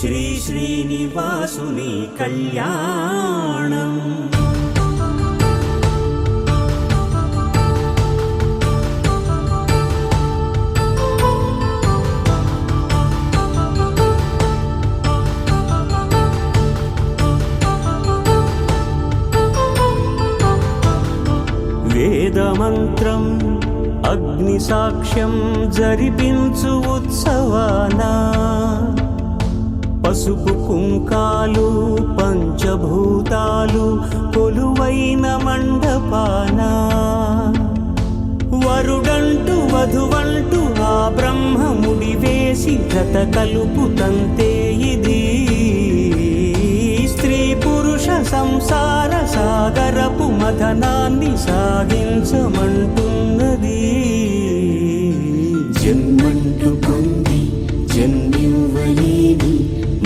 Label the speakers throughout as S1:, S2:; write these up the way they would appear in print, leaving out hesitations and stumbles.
S1: శ్రీ శ్రీనివాసుని కళ్యాణం. వేదమంత్రం అగ్ని సాక్ష్యం జరిపించు ఉత్సవాన పసుపు కుంకాలు పంచభూతాలు కొలువైన మండపాన వరుడంటూ వధువంటూ ఆ బ్రహ్మముడి వేసి జత కలుపుతంతే ఇది స్త్రీ పురుష సంసార సాగరపు మథనాన్ని సాగించమంటున్నది. జన్మంటూ పొంది జన్మివ్వలేని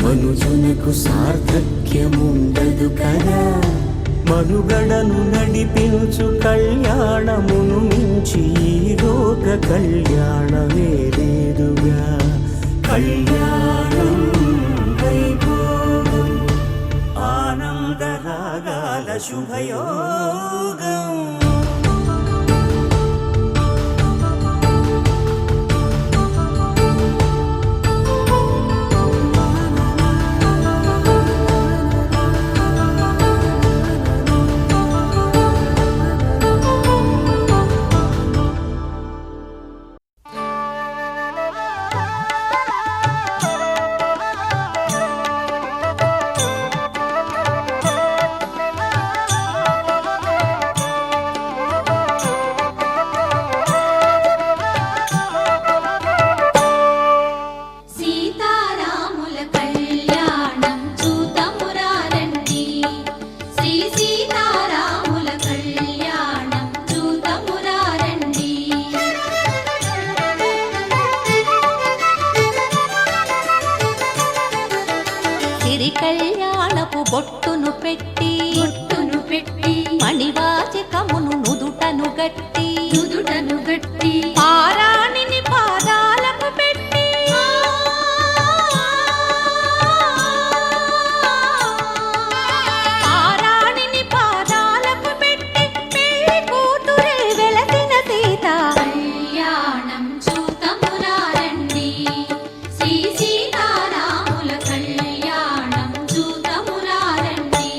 S1: మనుజునకు సార్థక్యముండదు కదా. మనుగడను నడిపించు కళ్యాణమును మించి ఈ లోక కళ్యాణమే లేదుగా. కళ్యాణం వైభోగం ఆనందరాగాల శుభయోగం.
S2: కళ్యాణపు బొట్టును పెట్టి మణివాచకమును నుదుటను గట్టి పారాణిని పాదాలకు పెట్టి పారాణిని పాదాలకు పెట్టి పెళ్లి కూతురే వెలసిన సీత కళ్యాణం చూతమురారండి. శ్రీ సీతారాముల కళ్యాణం చూతమురారండి.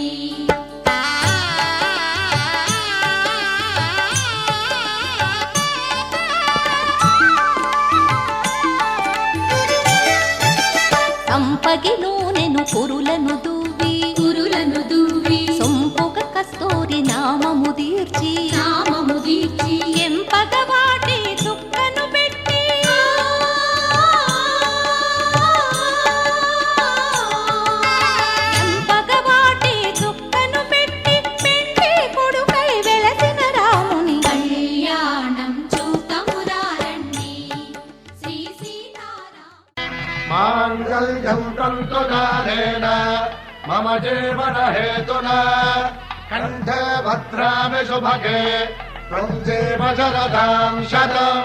S2: సంపగిలోనెను కురులను దూవి సొంపుగ కస్తూరి నామము దీర్చి ఎంపగ వాటి చుక్కను పెట్టి ఎంపగ వాటి చుక్కను పెట్టి పెండి కొడుకై వెలసిన రాముని కళ్యాణం చూతమురారండి. శ్రీ సీతారామ
S3: మాంగళ్యం తంతునానేన మమ జీవన హేతునా కంఠే భద్రామి శుభగే త్వం జీవ శరదాం శతం.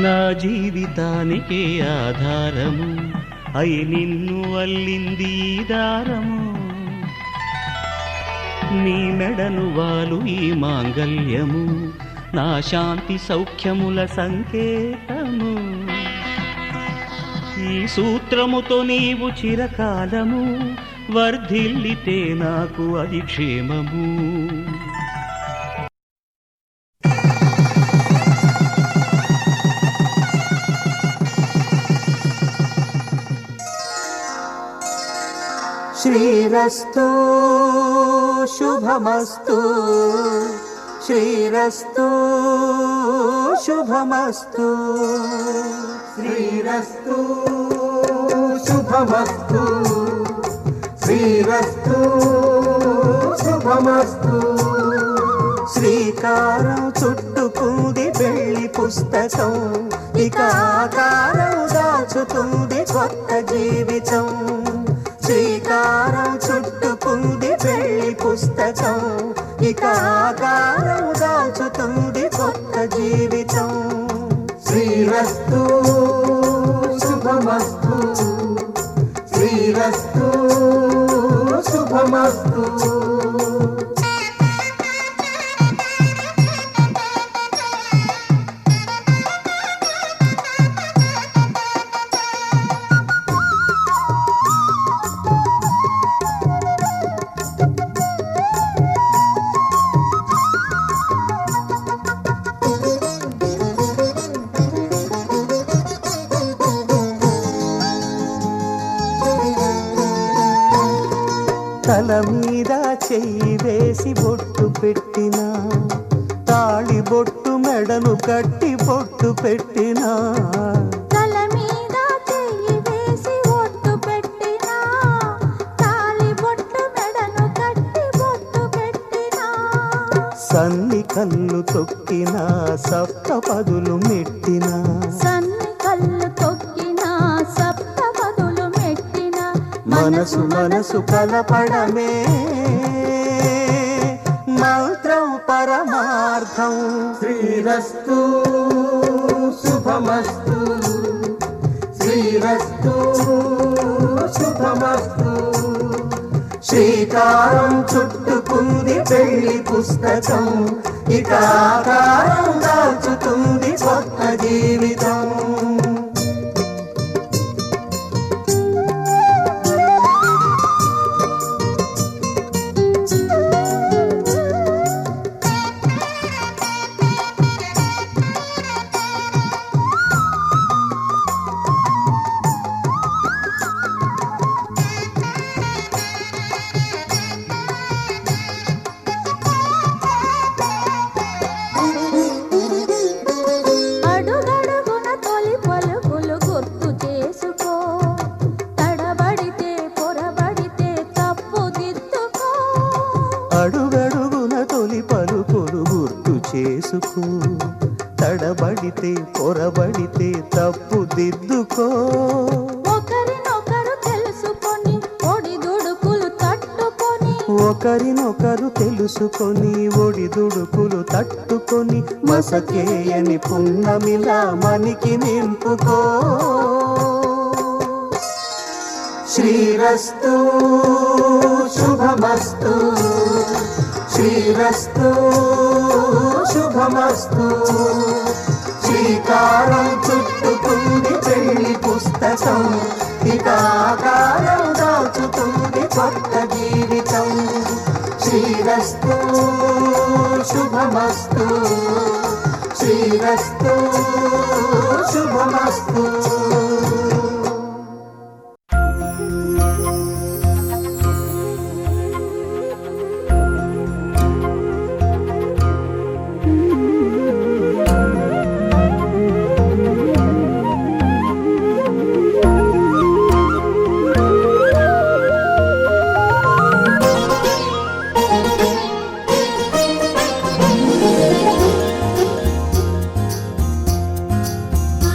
S1: నా జీవితానికే ఆధారము అయి నిన్ను అల్లింది దారము. నీ మెడను వాలు ఈ మాంగల్యము నా శాంతి సౌఖ్యముల సంకేతము. ఈ సూత్రముతో నీవు చిరకాలము వర్ధిల్లితే నాకు అది క్షేమము. శ్రీరస్తు శుభమస్తు శ్రీరస్తు శుభమస్తు
S3: శ్రీరస్తు శుభమస్తు శ్రీరస్తు శుభమస్తు.
S1: శ్రీకారం చుట్టుకుంది పెళ్లి పుస్తకం ఇక ఆకారం దాచుతుంది కొత్త జీవితం. శ్రీకారం చుట్టుకుంది పెళ్లి పుస్తకం ఇక ఆకారం దాచుతుంది కొత్త తల మీద చెయ్యి వేసి బొట్టు పెట్టినా, తాళి బొట్టు మెడను కట్టి బొట్టు పెట్టినా,
S4: తల మీద చెయ్యి వేసి బొట్టు పెట్టినా, తాళి బొట్టు మెడను కట్టి బొట్టు పెట్టినా,
S1: సన్ని కళ్ళు తొక్కినా సప్తపదులు మెట్టినా,
S4: సన్ని కళ్ళు తొక్కినా సప్తపదులు మెట్టినా,
S1: మనసు మనసు కలపడమే మంత్రం పరమార్థం. శ్రీరస్తు శుభమస్తు, శ్రీరస్తు శుభమస్తు. శ్రీకారం చుట్టుకుంది పెళ్లి పుస్తకం, ఇక ఆకారం దాచుతుంది కొత్త జీవితం.
S4: అడుగడుగున తొలి పలుకులు గుర్తు చేసుకో, తడబడితే పొరబడితే తప్పు దిద్దుకో.
S1: అడుగడుగున తొలి పలుకులు గుర్తు చేసుకో, తడబడితే పొరబడితే తప్పు దిద్దుకో.
S4: ఒకరినొకరు తెలుసుకొని ఒడిదుడుకులు తట్టుకొని,
S1: ఒకరినొకరు తెలుసుకొని ఒడిదుడుకులు తట్టుకొని, మసకేయని పున్నమిలా మనికి నింపుకో. శ్రీరస్తు శుభమస్తు, శ్రీరస్తు శుభమస్తు. శ్రీకారం చుట్టుకుంది పెళ్లి పుస్తకం, ఇక ఆకారం దాచుతుంది కొత్త జీవితం. శ్రీరస్తు శుభమస్తు, శ్రీరస్తు శుభమస్తు.
S4: ఆ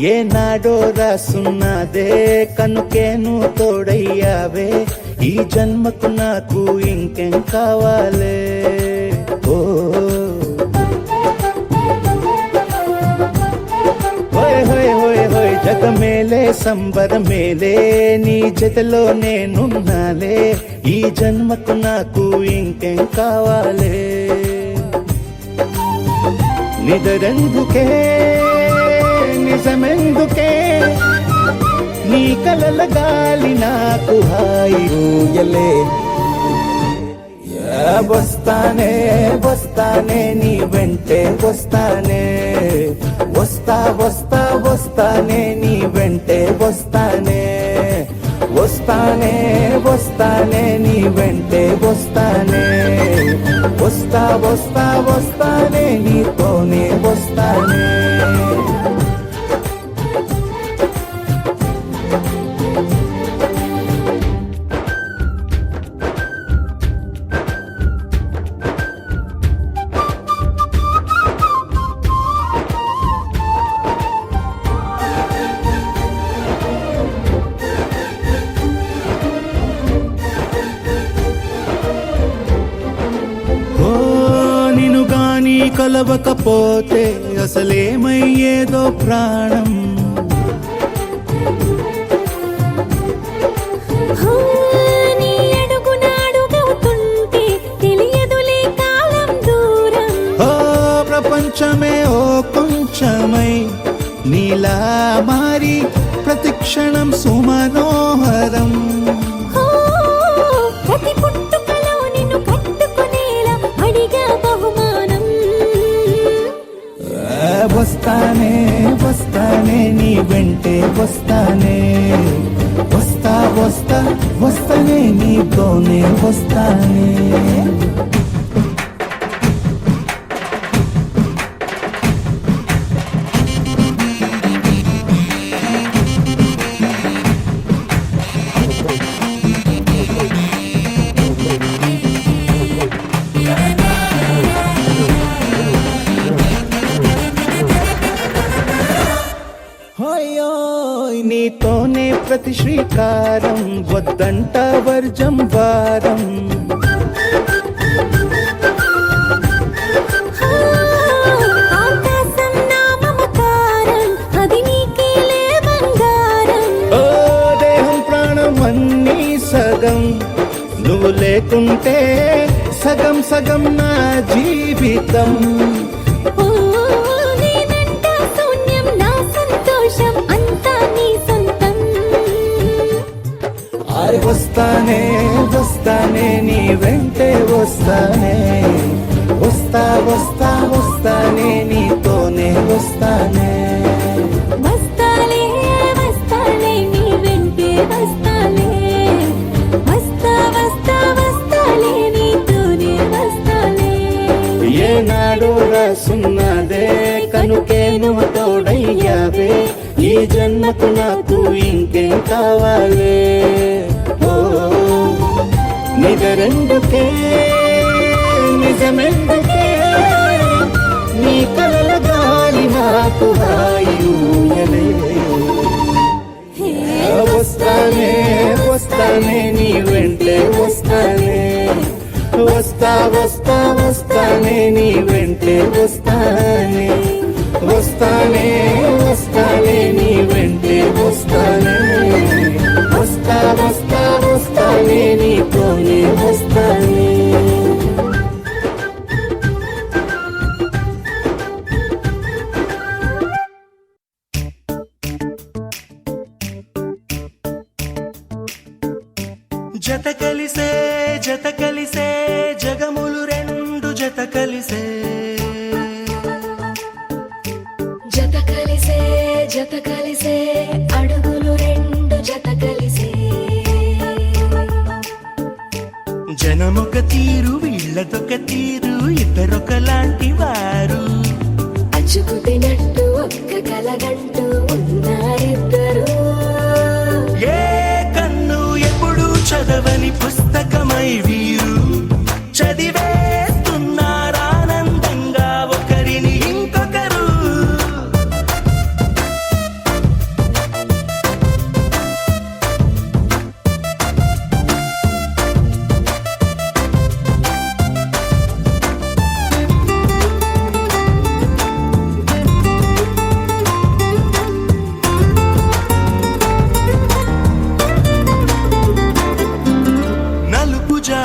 S1: ఏనాడో రాసున్నదే కనుకేను తోడయ్యావే ఈ జన్మకు నాకు ఇంకేం కావాలే ఓ హోయ్ హోయ్ హోయ్ హోయ్ జగమేలే సంబరమేలే నీ జతలో నేనున్నాలే ఈ జన్మకు నాకు ఇంకేం కావాలే నిదరెందుకే నిజమెందుకే నీ కలల గాలి నాకు హాయి ఊయలే వస్తానే వస్తానే నీ వెంటే వస్తానే వస్తా వస్తా వస్తానే నీ వెంటే వస్తానే వస్తానే వస్తానే నీ వెంటే వస్తానే వస్తా వస్తా వస్తానే నీతోనే వస్తానే కలవకపోతే అసలేమయ్యేదో ప్రాణం
S4: నీ అడుగునాడుగవుతుంటే తెలియదులే కాలం దూరం
S1: ఓ ప్రపంచమే ఓ కొంచెమై నీలా మారి ప్రతిక్షణం సుమనోహరం
S4: ప్రతి పుట్టుకలో నిన్ను కట్టుకునేలా అడిగా బహుమానం
S1: వస్తానే వస్తానే నీ వెంటే వస్తానే వస్తా వస్తా వస్తానే నీతోనే వస్తానే నీతోనే ప్రతి శ్రీకారం వద్దంట వర్జం వారం
S4: ఆకాశం నా మమకారం అది నీకేలే బంగారం
S1: ఓ దేహం ప్రాణం అన్నీ సగం నువ్వు లేకుంటే సగం సగం నా జీవితం వస్తానే వస్తానే నీ వెంటే వస్తానే వస్తా వస్తా వస్తానే నీతోనే వస్తానే
S4: వస్తాలే వస్తాలే నీ వెంటే వస్తాలే వస్తా వస్తా వస్తాలే నీతోనే వస్తాలే
S1: ఏనాడు రాసున్నదే కనుకే నువ్వు తోడయ్యావే ఈ జన్మకు నాకు ఇంకేం కావాలే నిజరెందుకే నిజమెందుకే నీ కలల గాలి నాకు హాయిలే వస్తానే వస్తానే నీ వెంటే వస్తానే వస్తా వస్తా వస్తానే నీ వెంటే వస్తానే వస్తానే వస్తానే నీ వెంటే వస్తానే వస్తా వస్తా వస్తానే నీతోనే వస్తానే జత కలిసే జగములు రెండు జత కలిసే
S5: జత కలిసే అడుగులు రెండు జత కలిసే
S1: జనమొక తీరు వీళ్ళదొక తీరు ఇద్దరొకలాంటి వారు
S5: అచ్చుకు తినట్టు ఒక్క కలగంటూ ఉన్నారిద్దరు
S1: ఏ కన్ను ఎప్పుడు చదవని పుస్తకమై వీరు చదివేస్తున్నారానందంగా ఒకరిని ఇంకొకరు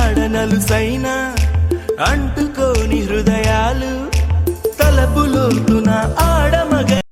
S1: ఆడనలుసైనా అంటుకోని హృదయాలు తలపులోతున ఆడమగ